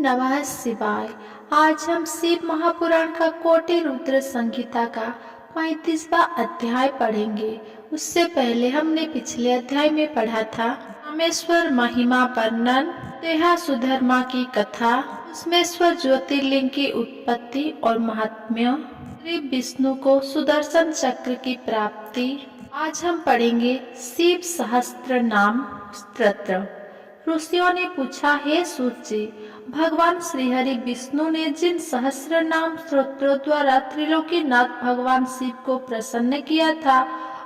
नमः शिवाय। आज हम शिव महापुराण का कोटि रुद्र संहिता का 35वां अध्याय पढ़ेंगे। उससे पहले हमने पिछले अध्याय में पढ़ा था रामेश्वर महिमा वर्णन, देहा सुधर्मा की कथा, उसमेश्वर ज्योतिर्लिंग की उत्पत्ति और महात्म्य, श्री विष्णु को सुदर्शन चक्र की प्राप्ति। आज हम पढ़ेंगे शिव सहस्त्र नाम स्तोत्र। ऋषियों ने पूछा, हे सूत जी, भगवान श्रीहरि विष्णु ने जिन सहस्र नाम स्तोत्रों द्वारा त्रिलोकीनाथ भगवान शिव को प्रसन्न किया था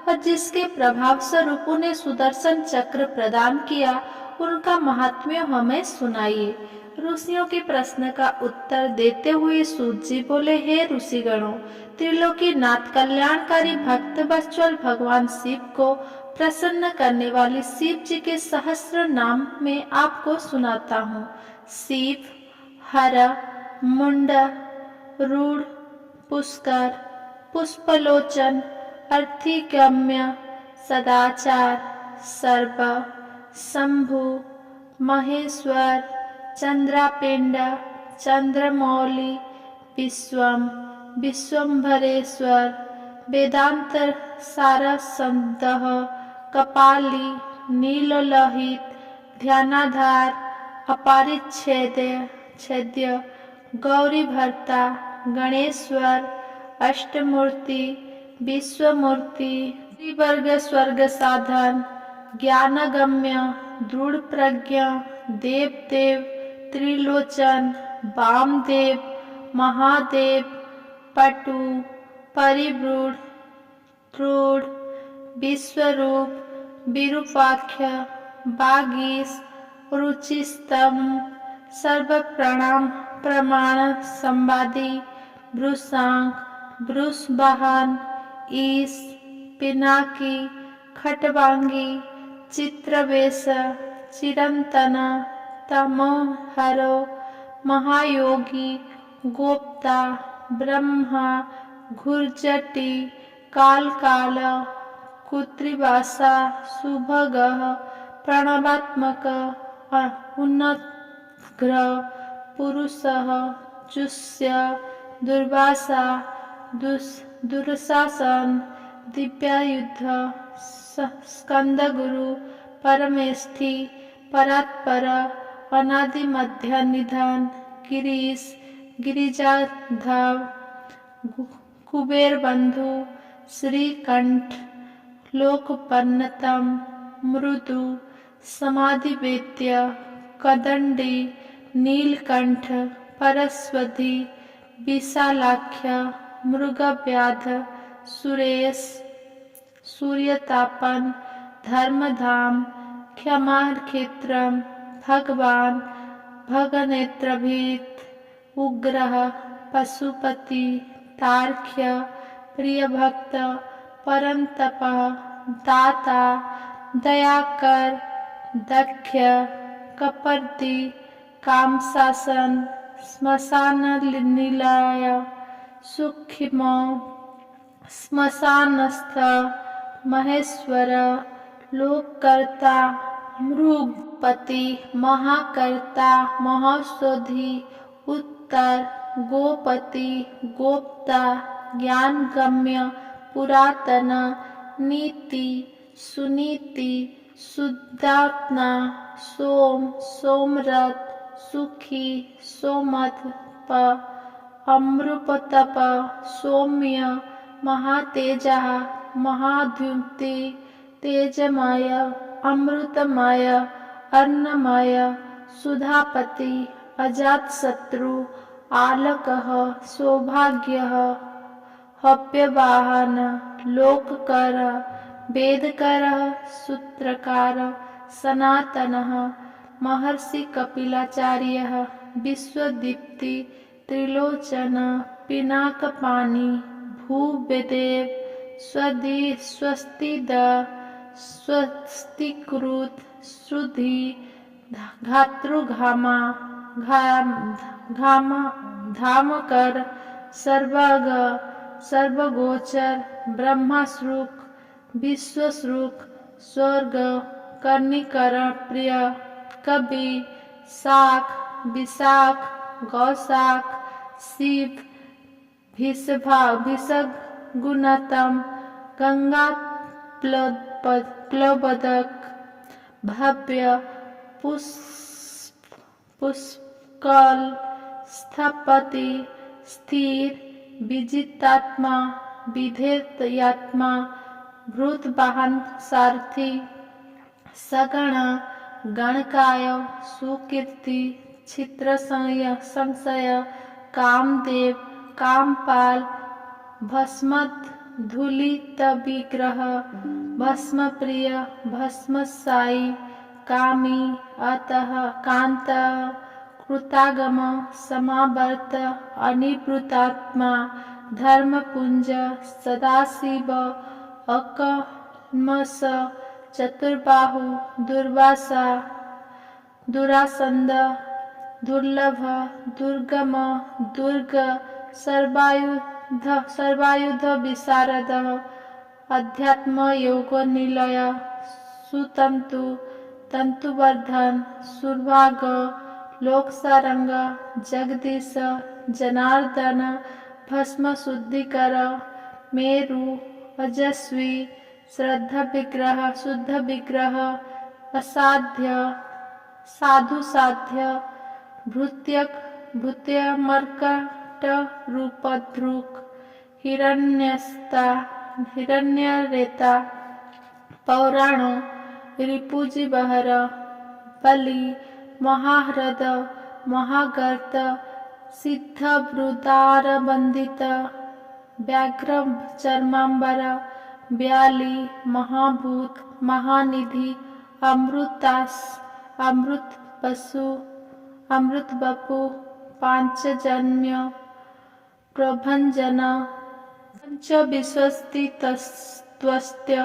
और जिसके प्रभाव स्वरूप उन्हें सुदर्शन चक्र प्रदान किया, उनका महात्म्य हमें सुनाइए। ऋषियों के प्रश्न का उत्तर देते हुए सूत जी बोले, हे ऋषिगणों, त्रिलोकीनाथ कल्याणकारी भक्त वत्सल भगवान शिव को प्रसन्न करने वाले शिव जी के सहस्र नाम में आपको सुनाता हूँ। शिव, हर, मुंड, रूढ़, पुष्कर, पुष्पलोचन, अर्थिगम्य, सदाचार, सर्व, शंभु, महेश्वर, चंद्रापिंड, चंद्रमौली, विश्वम, विश्वम्भरेश्वर, वेदांत सारसंदः, कपाली, नीललोहित, ध्यानाधार, अपरिच्छेद्य, गौरी भर्ता, गणेश्वर, अष्टमूर्ति, विश्वमूर्ति, त्रिवर्ग स्वर्ग साधन, ज्ञानगम्य, दृढ़ प्रज्ञा, देवदेव, त्रिलोचन, वामदेव, महादेव, पटु, परिव्रूढ़, क्रूढ़, विश्वरूप, विरूपाख्य, वागीश, रुचिस्तम, सर्व प्रणाम प्रमाण संवादी, वृषांक, वृषवाहन, ईश, पिनाकी, खटवांगी, चित्रवेश, चिरंतन, तमोहरो, महायोगी, गोप्ता, ब्रह्मा, घुर्जटी, कालकाल, कुत्रिवासा, सुभगः, प्रणवात्मक, उन्नतग्रह, पुरुषः, जुष्य, दुर्वासा, दुर्शासन, दिव्यायुध, स्कंदगुरु, परमेष्ठि, परात्पर, अनादि मध्य निधन, गिरीश, गिरिजाधव, कुबेर बंधु, श्रीकंठ, लोकपन्नतम, मृदु, समाधिवेद्य, कदंडी, नीलकंठ, परस्वधी, विशालाख्य, मृगव्याध, सुरेश, सूर्यतापन, धर्मधाम, क्षमाक्षेत्रम, भगवान, भगनेत्रभीत, उग्रह, पशुपति, तार्क्ष्य, प्रियभक्त, परंतप, दाता, दयाकर, दक्ष, कपर्दी, कामशासन, श्मशान निलय, सूक्ष्म, श्मशानस्थ, महेश्वर, लोककर्ता, मृगपति, महाकर्ता, महौषधि, उत्तर, गोपति, गोप्ता, ज्ञानगम्य, पुरातन, नीति, सुनीति, शुद्धात्मा, सोम, सोमरथ, सुखी, सोमतप, अमृतप, सौम्य, महातेजः, महाद्युति, तेजमय, अमृतमय, अन्नमय, सुधापति, अजातशत्रु, आलकः, सौभाग्यः, हव्यवाहन, लोककर, वेदकर, सूत्रकार, सनातनः, महर्षि कपिलाचार्यः, विश्वदीप्ति, त्रिलोचन, पिनाकपाणि, भूदेव, स्वस्तिद, स्वस्तिकृत, श्रुधि, धातृघामा, धामकर, सर्वग, सर्वगोचर, ब्रह्मश्रुक, विश्वश्रुक, स्वर्ग, कर्णिकर, प्रिय, कवि, शाक, विशाख गौशाख शिव भिषगुणतम गंगा प्लवदक भव्य पुष्कल स्थपति स्थिर विजितात्मा विधेयत्मा भूतवाहन सारथी सगण गणकाय सुकीर्ति छित्र संशय कामदेव कामपाल भस्मत धूलित विग्रह भस्म प्रिय भस्मसाई कामी अतः कांत कृतागम समावर्त अनिवृतात्मा धर्मपुंज सदाशिव अकल्मष चतुर्बाहु दुर्वासा दुरासंद दुर्लभ दुर्गम दुर्ग सर्वायुध विशारद अध्यात्म योग निलय सुतंतु तंतुवर्धन सुरभाग लोकसारंग जगदीश जनार्दन भस्म शुद्धिकर मेरु अजस्वी श्रद्धा विग्रह शुद्ध विग्रह असाध्य साधु साध्य भृत्य मर्कट रूपधृक हिरण्यरेता पौराणो रिपुजिबहर बलि महाह्रद महागर्त सिद्ध वृदार बंदित व्याघ्र चर्मांबर व्याली महाभूत महानिधि अमृत बपु पांचजन्य प्रभंजन पंच विश्वस्तित्वस्य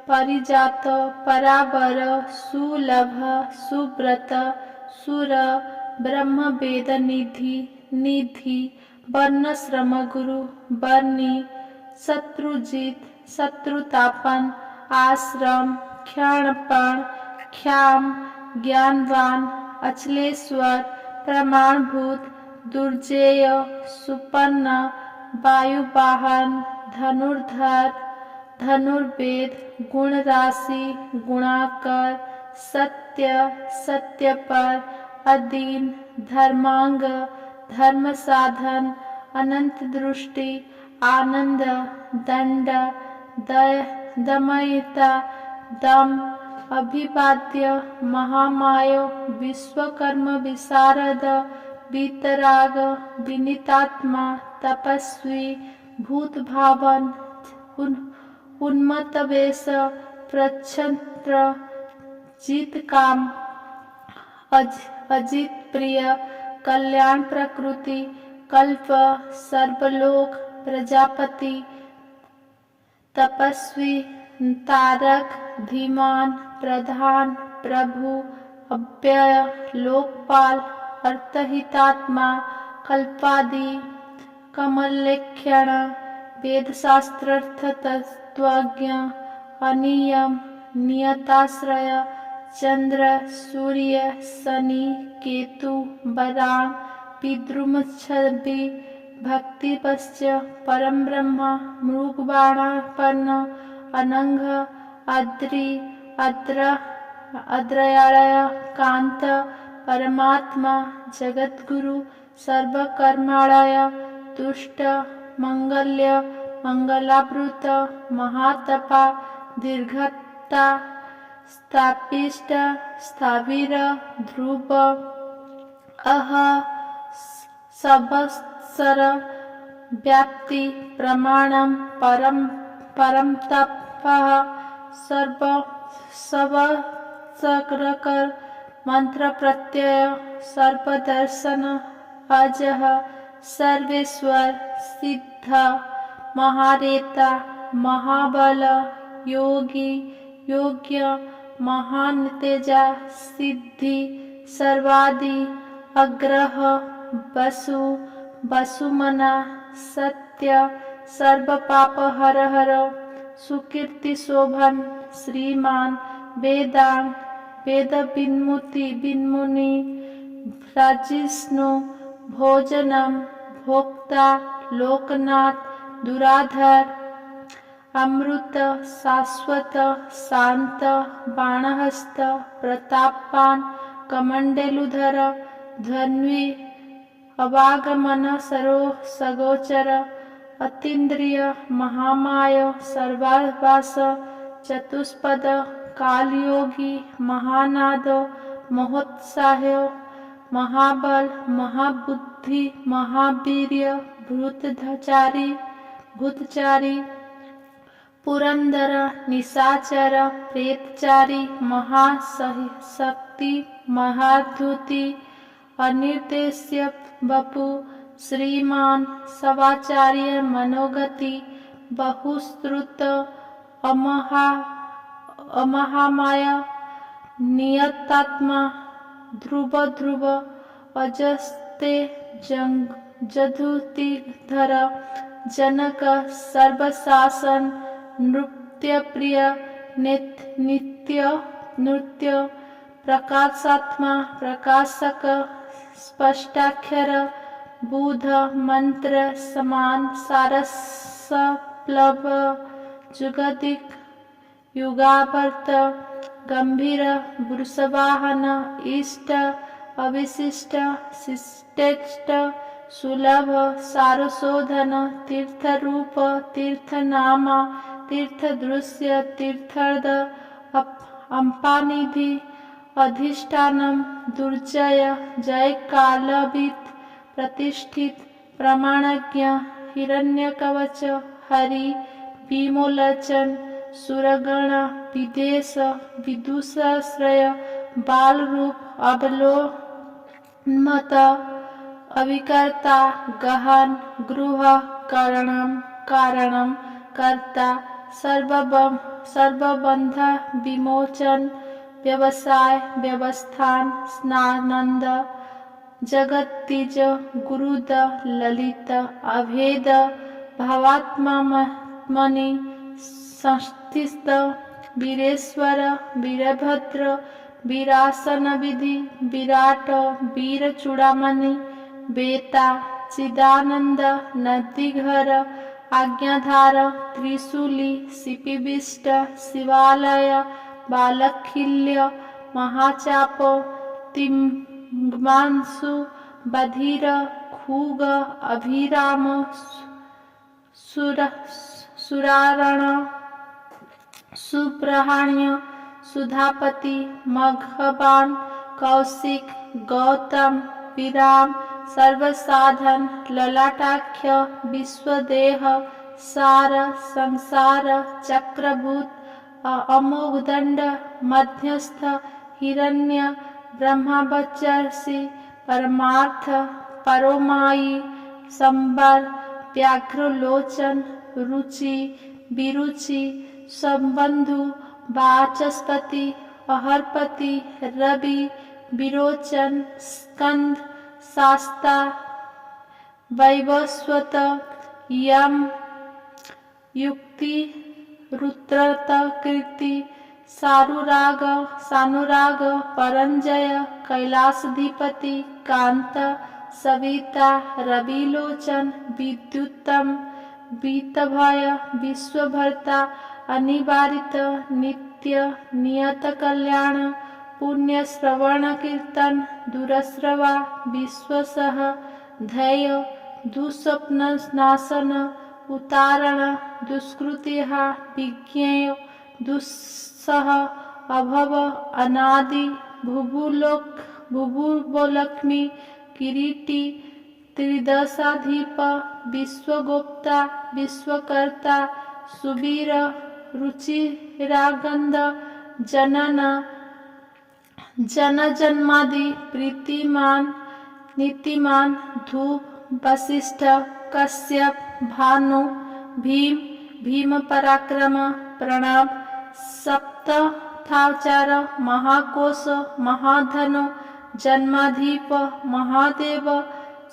परिजात परावर सुलभ सुब्रत सुर ब्रह्म वेद निधि वर्ण श्रम गुरु वर्णी शत्रुजित शत्रुतापन आश्रम क्षणपण ख्याम ज्ञानवान अचलेश्वर प्रमाणभूत दुर्जेय सुपन्न वायुवाहन धनुर्धर धनुर्वेद गुण राशि गुणाकर सत्य सत्यपर अदीन धर्मांग धर्म साधन अनंत दृष्टि आनंद दंड दमयिता दम अभिवाद्य महामायो विश्वकर्म विशारद वीतराग विनीतात्मा तपस्वी भूत भावन उन्मत्त वेश प्रच्छत्र जीत काम अजित प्रिय कल्याण प्रकृति कल्प सर्वलोक प्रजापति तपस्वी तारक धीमान प्रधान प्रभु अव्यय लोकपाल अर्थहितात्मा कल्पादि कमलेख्यण वेदशास्त्रार्थ तत्वज्ञ अनियम नियताश्रय चंद्र सूर्य शनि केतु वराण पितृमच्छवि भक्तिपश्च परम ब्रह्म मृगबाणापन्न अनंग अद्रयालय कांत परमात्मा जगद्गुरु सर्वकर्मालय तुष्ट मंगल्य मंगलावृत महातपा दीर्घता स्थापिष्ट स्थाविर ध्रुव अह सबस्सर व्याप्ति प्रमाणम परम तपः सर्वसकर मंत्र प्रत्यय सर्वदर्शन अजह सर्वेश्वर सिद्ध महारेता महाबल योगी योग्य महान तेजा सिद्धि सर्वादि अग्रह वसुमना सत्य सर्व पाप हर हर सुकीर्ति शोभन श्रीमान वेदांग वेद बिन्मुनि राजिष्णु भोजनम भोक्ता लोकनाथ दुराधर अमृत शाश्वत शांत बाणहस्त प्रतापवान कमंडेलुधर धन्वी अवागमन सरो सगोचर अतीन्द्रिय महामाय सर्वाभास चतुष्पद कालयोगी महानाद महोत्साह्य महाबल महाबुद्धि महावीर्य भूतचारी पुरंदर निशाचर प्रेतचारी महाशक्ति महाधुति अनिर्देश्य बपु श्रीमान सवाचार्य मनोगति बहुश्रुत अमहामाय नियतात्मा ध्रुव अजस्ते जधुतिधर जनक सर्वशासन नृत्य प्रिय नित्य नृत्य प्रकाशात्मा प्रकाशक स्पष्टाक्षर बुध मंत्र समान सारस प्लव जुगदिक युगावर्त गंभीर वृषवाहन इष्ट अविशिष्ट शिष्टेष्ट सुलभ सारशोधन तीर्थरूप तीर्थनामा तीर्थदृश्य तीर्थर्द अम्पानिधि अधिष्ठानम दुर्जय जय कालभित प्रतिष्ठित प्रमाणज्ञ हिरण्यकवच हरि विमोचन सुरगण विदेश विदुषाश्रय बाल रूप अवलोन्मत अविकर्ता गहन गृह कारणम कर्ता सर्वबंध विमोचन व्यवसाय व्यवस्थान स्नानंद जगत्तिज गुरुद ललित अभेद भावात्मनि संस्थित वीरेश्वर वीरभद्र वीरासन विधि विराट वीर चूड़ामणि बेता चिदानंद नदीघर आज्ञाधार त्रिशूली शिपिविष्ट शिवालय बालखिल्य महाचाप तिग्मांशु बधिर खूग अभिराम सुरारण सुप्रहाण्य सुधापति मघबान कौशिक गौतम विराम सर्वसाधन ललाटाख्य विश्वदेह सार संसार चक्रभूत अमोघदंड मध्यस्थ हिरण्य ब्रह्मवचर्षि परमार्थ परोमायी संबर व्याघ्रलोचन रुचि विरुचि संबंधु वाचस्पति अहर्पति रवि विरोचन स्कंद शास्ता वैवस्वत यम युक्ति रुद्रत कीर्ति सानुराग परंजय कैलासधिपति कांत सविता रविलोचन विद्युतम बीतभय विश्वभर्ता अनिवारित नित्य नियत कल्याण पुण्य श्रवण कीर्तन दुरश्रवा विश्वसह धैर्य दुस्वप्न नाशन उतारण दुष्कृतिः विज्ञेय दुस्सह अभव अनादि भुभुलक्ष्मी किरीटी त्रिदशाधीप विश्वगोप्ता विश्वकर्ता सुवीर रुचिरागंध जनन जन्मादि प्रीतिमान नीतिमान धूप वशिष्ठ कश्यप भानु भीम पराक्रम प्रणव सप्तथाचार महाकोश महाधनु जन्माधीप महादेव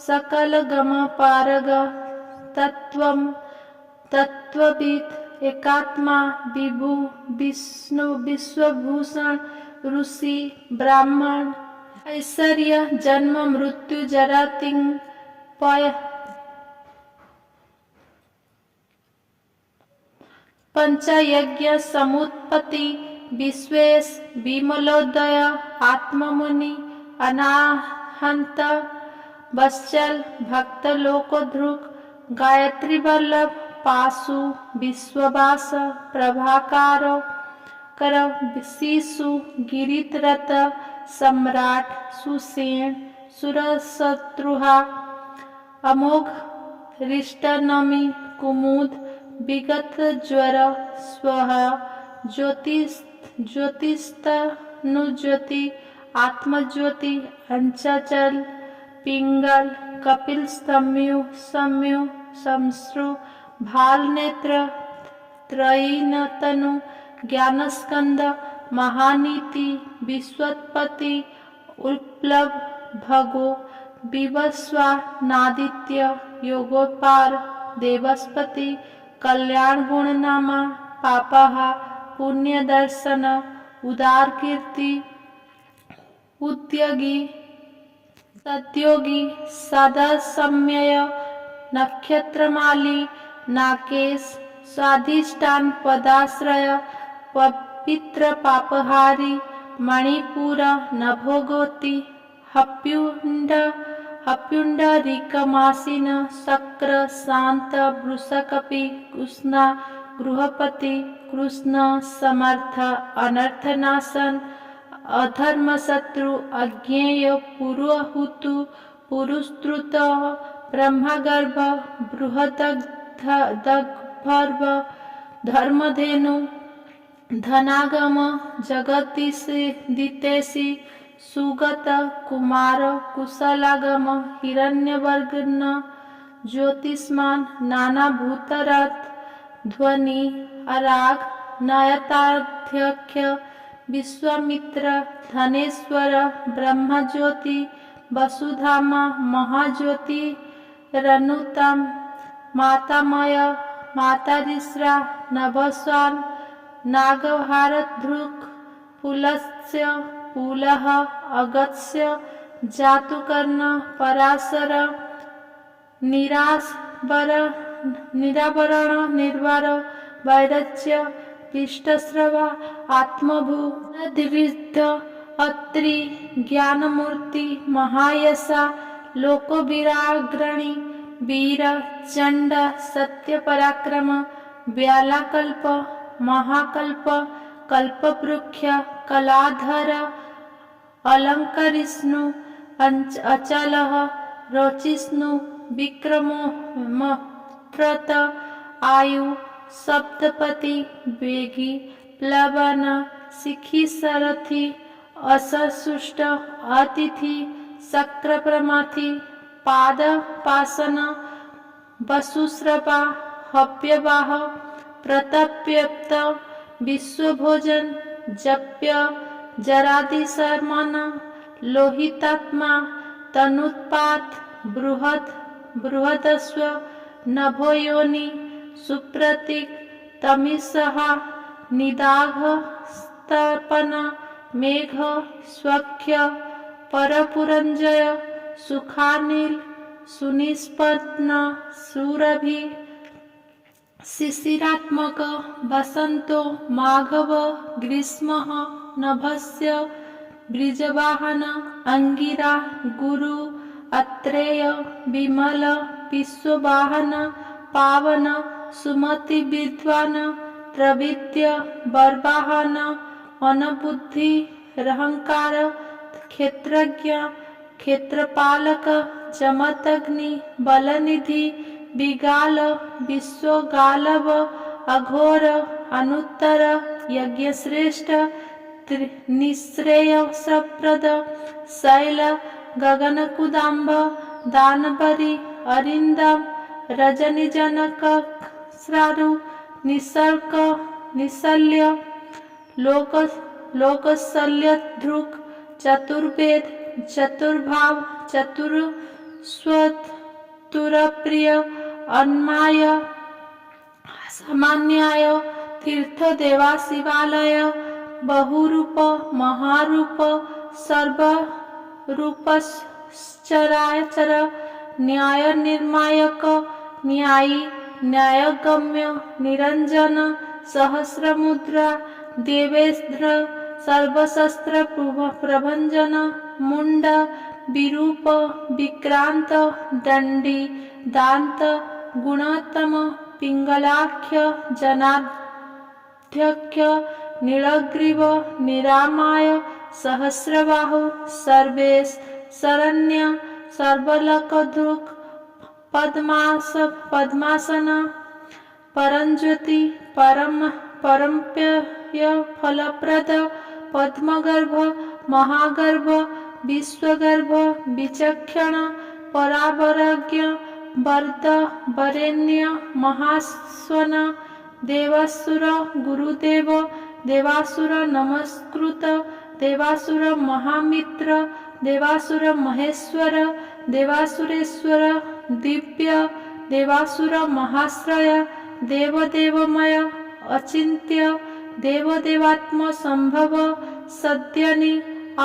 सकल गम पारग तत्वविद एकात्मा विभु विष्णु विश्वभूषण ऋषि ब्राह्मण ऐश्वर्य जन्म मृत्यु जरा तिंग पय पंचयज्ञ समुत्पत्ति विश्वेश विमलोदय आत्ममुनि अनाहंत वत्सल भक्त लोकोध्रुक गायत्री वल्लभ पाशु विश्ववास प्रभाकार कर शिशु गिरित्रत सम्राट सुसेन सुरशत्रुहा अमोघ रिष्टनमी कुमुद विगत ज्वर स्वः ज्योतिस्तनुज्योति आत्मज्योति अंचल पिंगल कपिल सम्यु संश्रु भाल नेत्र त्रयीनतनु ज्ञानस्कंद महानीति विश्वत्पति उपलभ भगो विवस्वा नादित्य योगोपार देवस्पति कल्याण गुणनामा पापहा पुण्य दर्शन उदार कीर्ति उद्योगी सद्योगी सदा सम्यय नक्षत्रमाली नाकेश स्वाधिष्ठान पदाश्रय पवित्र पापहारी मणिपुर नभोगोति हप्युंड रिकमासीन शक्र शांत वृषकपि कृष्णा गृहपति कृष्ण समर्थ अनर्थनाशन अधर्म शत्रु अज्ञेय पुरुहुतु पुरुस्त्रुत ब्रह्मगर्भ बृहदग्भर्भ धर्मधेनु धनागम जगदीशेषि सुगत कुमार कुशलागम हिरण्यवर्गन ज्योतिष्मान नाना भूतरथ ध्वनि अराग नयताध्यक्ष विश्वामित्र धनेश्वर ब्रह्मज्योति वसुधामा महाज्योति रनुतम मातामय मातारिश्रा नभस्वान नागभारद्रुक पुलस्य पुलह अगत्स्य जातुकर्ण पराशर निरावरण निर्वार वैरच्य पिष्टस्रवा आत्मभू द्विविध अत्रि ज्ञानमूर्ति महायशा लोकविराग्रणी वीर चंड सत्य पराक्रम व्यालाकल्प महाकल्प कल्पवृक्ष कलाधर अलंकरिष्णु अचल रोचिष्णु विक्रमो मत्रत आयु सप्तपति वेगी प्लवन शिखी सरथी असुष्ट अतिथि शक्र प्रमाथि पाद पासन वसुश्रवा हव्यवाह प्रतप्यप्त विश्वभोजन जप्य जरादिशर्मन लोहितात्मा तनुत्पात बृहदस्व नभोयोनि सुप्रतीक तमिसहा निदाघ स्तर्पण मेघ स्वख्य परपुरंजय सुखानिल सुनिष्पन्न सुरभि शिशिरात्मक वसंतो माघव ग्रीष्मः नभस्य ब्रिजवाहन अंगिरा गुरु अत्रेय विमल विश्ववाहन पावन सुमति विद्वान प्रविद्य बर्वाहन अनबुद्धि रहंकार क्षेत्रज्ञ क्षेत्रपालक जमतग्नि बलनिधि विगाल विश्वगालव अघोर अनुत्तर यज्ञश्रेष्ठ निःश्रेयसप्रद शैल गगनकुदाम्ब दानवरी अरिंदम रजनीजनक श्रारु निशल्य लोकशल्य ध्रुक चतुर्वेद चतुर्भाव चतुरप्रिय अन्माय सामान्याय तीर्थ देवा शिवालय बहुरूप महारूप रूपश्चराचर न्याय निर्णायक न्यायी न्यायगम्य निरंजन सहस्रमुद्रा देवेन्द्र सर्वशस्त्र प्रभंजन मुंड विरूप विक्रांत दंडी दांत गुणोत्तम पिंगलाख्य जनाध्यक्ष नीलग्रीव निरामाय सहस्रबाहु सर्वेश शरण्य सर्वलोकधृक् पद्मासन परंज्योति परम्प्य फलप्रद पद्मगर्भ महागर्भ विश्वगर्भ विचक्षण परावरज्ञ वरद वरेण्य महास्वन देवासुर गुरुदेव देवासुर नमस्कृत देवासुर महामित्र देवासुर महेश्वर देवासुरेश्वर दिव्य देवासुर महाश्रय देवदेवमय अचिंत्य देवदेवात्म संभव सद्यनि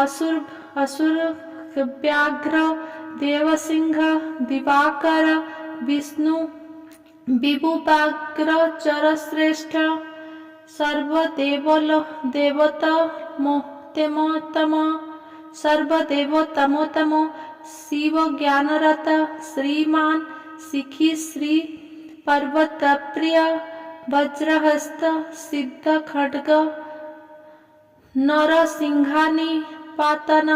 असुर व्याघ्र देवसिंह दिवाकर विष्णु विभुवाग्र चरश्रेष्ठ सर्वदेवतमोतम शिव ज्ञानरत श्रीमान शिखी श्री पर्वतप्रिय वज्रहस्त सिद्ध खड्ग नरसिंहानि पातन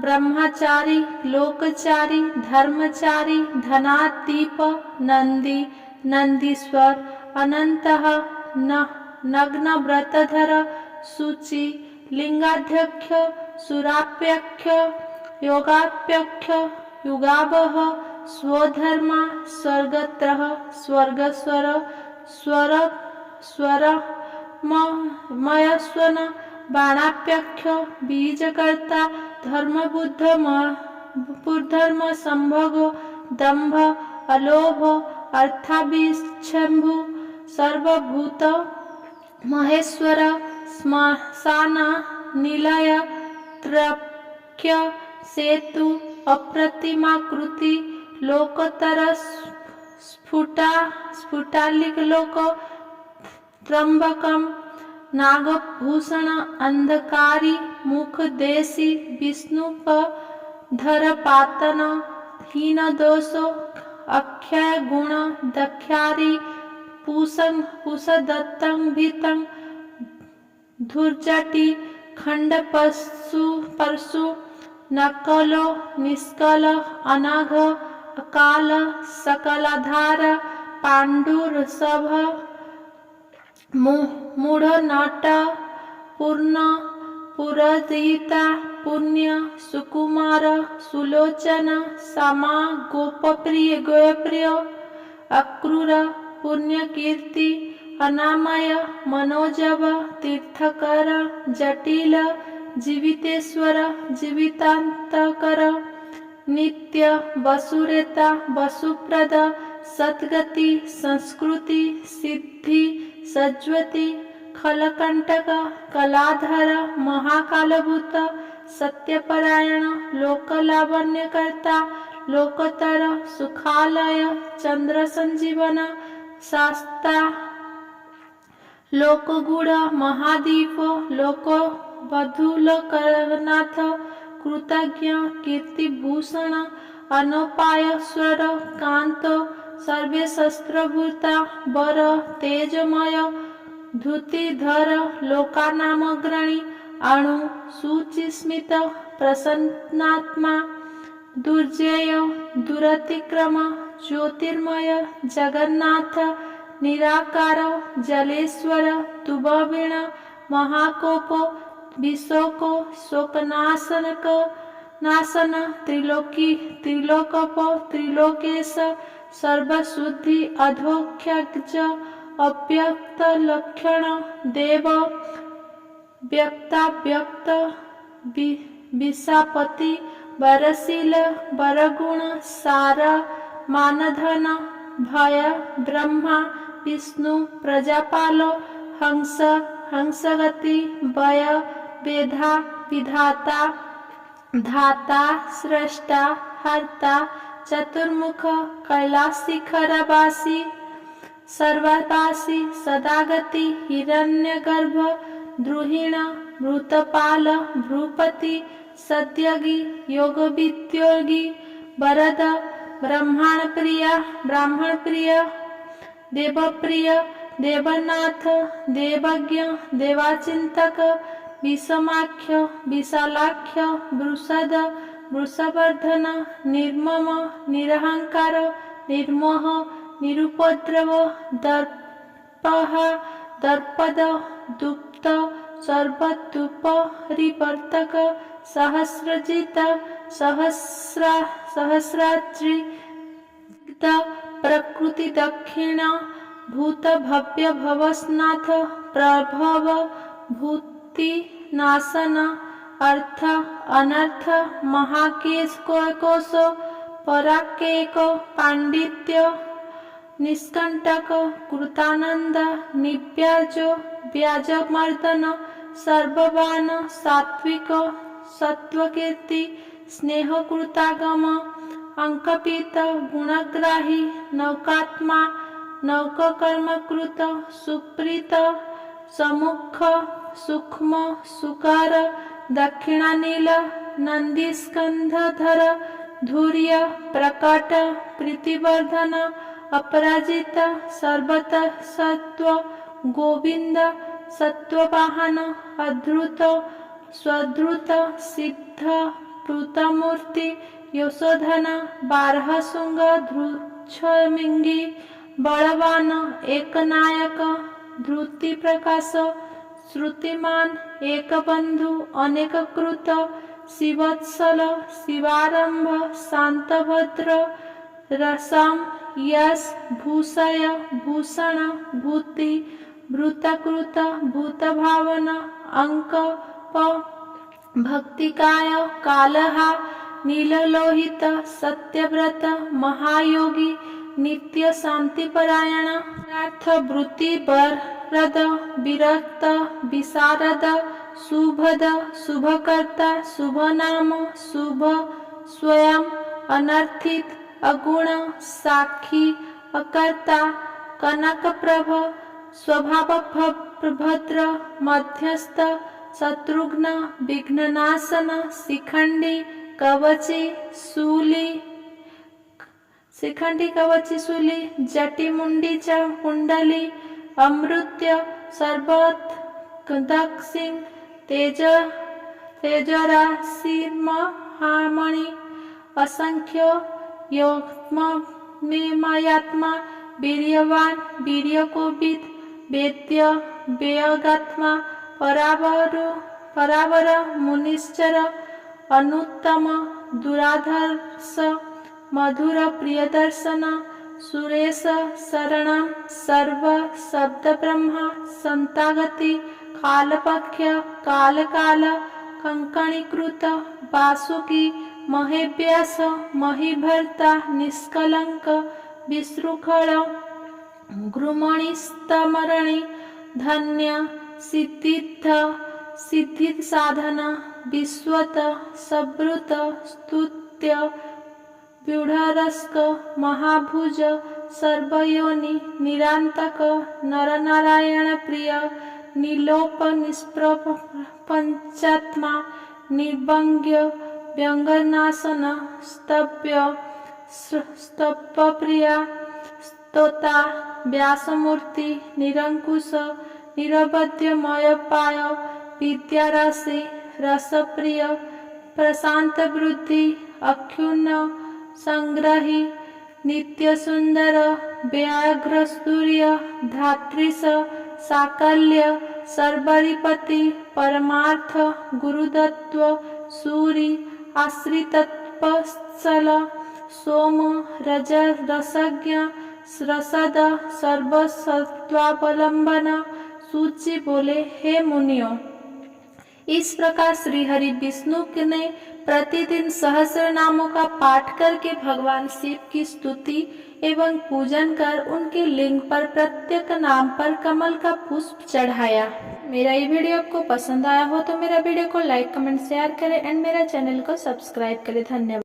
ब्रह्मचारी लोकचारी धर्मचारी धनादीप नंदी नंदीश्वर अनंतः नग्न व्रतधर शुचि लिंगाध्यक्ष सुराप्यक्ष योगाप्यक्ष युगावह स्वधर्मा स्वर्गत्रः स्वर्गस्वर स्वर मयस्वन बाणाप्यक्ष बीजकर्ता धर्म संभोग दंभ अलोभ अर्थाभिच्छम्भु सर्वभूत महेश्वर श्मशान निलय त्रक्य सेतु अप्रतिमाकृति लोकोत्तर स्फुटालिकलोक त्र्यंबकम नागभूषण अंधकारी मुख देशी विष्णुप धरपातन हीन दोषो अक्षय गुण दख्यारी पूषदत्तं भीतं धुर्जटी खंड परशु नकलो निष्कल अनघ अकाल सकलाधार पांडुरसभ मूढ़ नट पूर्ण पुरजिता पुण्य सुकुमार सुलोचन समा गोप्रिय अक्रूर पुण्य कीर्ति अनामय मनोजव तीर्थकर जटिल जीवितेश्वर जीवितांतकर नित्य वसुरेता वसुप्रद सद्गति संस्कृति सिद्धि सज्वती खलकंटक कलाधर महाकालभूत सत्यपरायण लोकलावण्यकर्ता लोकोत्तर सुखालय चंद्र संजीवन शास्ता लोकगुण महादीप लोको बधुलकनाथ कृतज्ञ कीर्तिभूषण अनपाय स्वर कांत सर्वे शस्त्रभूता वर तेजमय धृतिधर लोकानामग्रणी अणु शुचिस्मित प्रसन्नात्मा दुर्जय दुरतिक्रम ज्योतिर्मय जगन्नाथ निराकार जलेश्वर तुबवीण महाकोपो विशोको शोकनाशनक नाशन त्रिलोकपो त्रिलोकेश सर्वशुद्धि अधोक्षज अव्यक्त लक्षण देव व्यक्ताव्यक्त विशापति वरशील वरगुण सार मानधन भय ब्रह्मा विष्णु प्रजापाल हंसगति वय वेधा विधाता धाता स्रष्टा हर्ता चतुर्मुख कैलाशिखरवासी सर्वपासी सदागति हिरण्यगर्भ द्रुहिण भूतपाल भ्रूपति सत्यगी योगविद्योगी वरद ब्राह्मण प्रिय देवप्रिय देवनाथ देवज्ञ देवाचिंतक विषमाख्य विशालाख्य वृषद वृषवर्धन निर्मम निरहंकार निर्मोह निरुपद्रव दर्पः दर्पद दुप्त सर्वतुपरिवर्तक सहस्रजित सहस्राद्रि प्रकृति दक्षिण भूत भव्य भवस्नाथ प्रभव भूति नाशन अर्थ अनर्थ महाकेश कोश पराकेक पांडित्य निष्कंटक कृतानंद निव्याजो व्याजमर्दन सर्ववान सात्विक सत्वकीर्ति स्नेहकृतागम अंकपित गुणग्राही नौकात्मा नौककर्मकृत सुप्रीत समुख सूक्ष्म सुकार दक्षिणानील नंदीस्कंधधर धूर्य प्रकट प्रीतिवर्धन अपराजित सर्वत सत्व गोविंद सत्ववाहन अधृत स्वधृत सिद्ध प्लुतमूर्ति यशोधन बारहशृंग धृच्छमिंगी बलवान एकनायक धृति प्रकाश श्रुतिमान एकबंधु अनेककृत शिवत्सल शिवारंभ शांतभद्र रसम यश भूषय भूषण भूति भूतकृत भूतभावन अंक भक्तिकाय कालहा नीललोहित सत्यव्रत महायोगी नित्य शांतिपरायण अर्थ वृत्ति वरद विरक्त विशारद शुभद शुभकर्ता शुभनाम शुभ स्वयं अनर्थित अगुण साक्षी अकर्ता कनकप्रभ स्वभाव भद्र मध्यस्थ शत्रुघ्न विघ्ननाशन शिखंडी कवची शूली जटिमुंडी च कुंडली अमृत्य सर्वत दक्षिण तेजराशिर्महामणि असंख्य योगमयत्मा वीर्यवान वीर्यकोविद वेद्य वेयगात्मा परावर मुनिश्चर अनुत्तम दुराधर्ष मधुर प्रियदर्शन सुरेश शरण सर्व शब्द ब्रह्म संतागति कालपक्ष काल कंकणीकृत वासुकी महेव्यास महिभर्ता निष्कलंक विशृंखल गृमणिस्तमरणि धन्य सिद्धि साधन विश्वत संवृत स्तुत्य व्यूढ़रस्क महाभुज सर्वयोनि निरांतक नरनारायण प्रिय नीलोप निष्प्रपंचात्मा निर्भंग्य व्यंगनाशन स्तप्यप्रिया स्तोता व्यासमूर्ति निरंकुश निरवध्यमयपाय विद्याराशि रसप्रिय प्रशांत वृद्धि अक्षुण्ण संग्रही नित्य सुंदर व्याघ्रसूर्य धात्रीश साकल्य सर्वरिपति परमार्थ गुरुदत्व सूरि आश्रितत्वत्सल सोम रज रसज्ञ रसद सर्वसत्वावलंबन सूची बोले, हे मुनियों, इस प्रकार श्री हरि विष्णु ने प्रतिदिन सहस्र नामों का पाठ करके भगवान शिव की स्तुति एवं पूजन कर उनके लिंग पर प्रत्येक नाम पर कमल का पुष्प चढ़ाया। मेरा ये वीडियो आपको पसंद आया हो तो मेरा वीडियो को लाइक कमेंट शेयर करें एंड मेरा चैनल को सब्सक्राइब करें। धन्यवाद।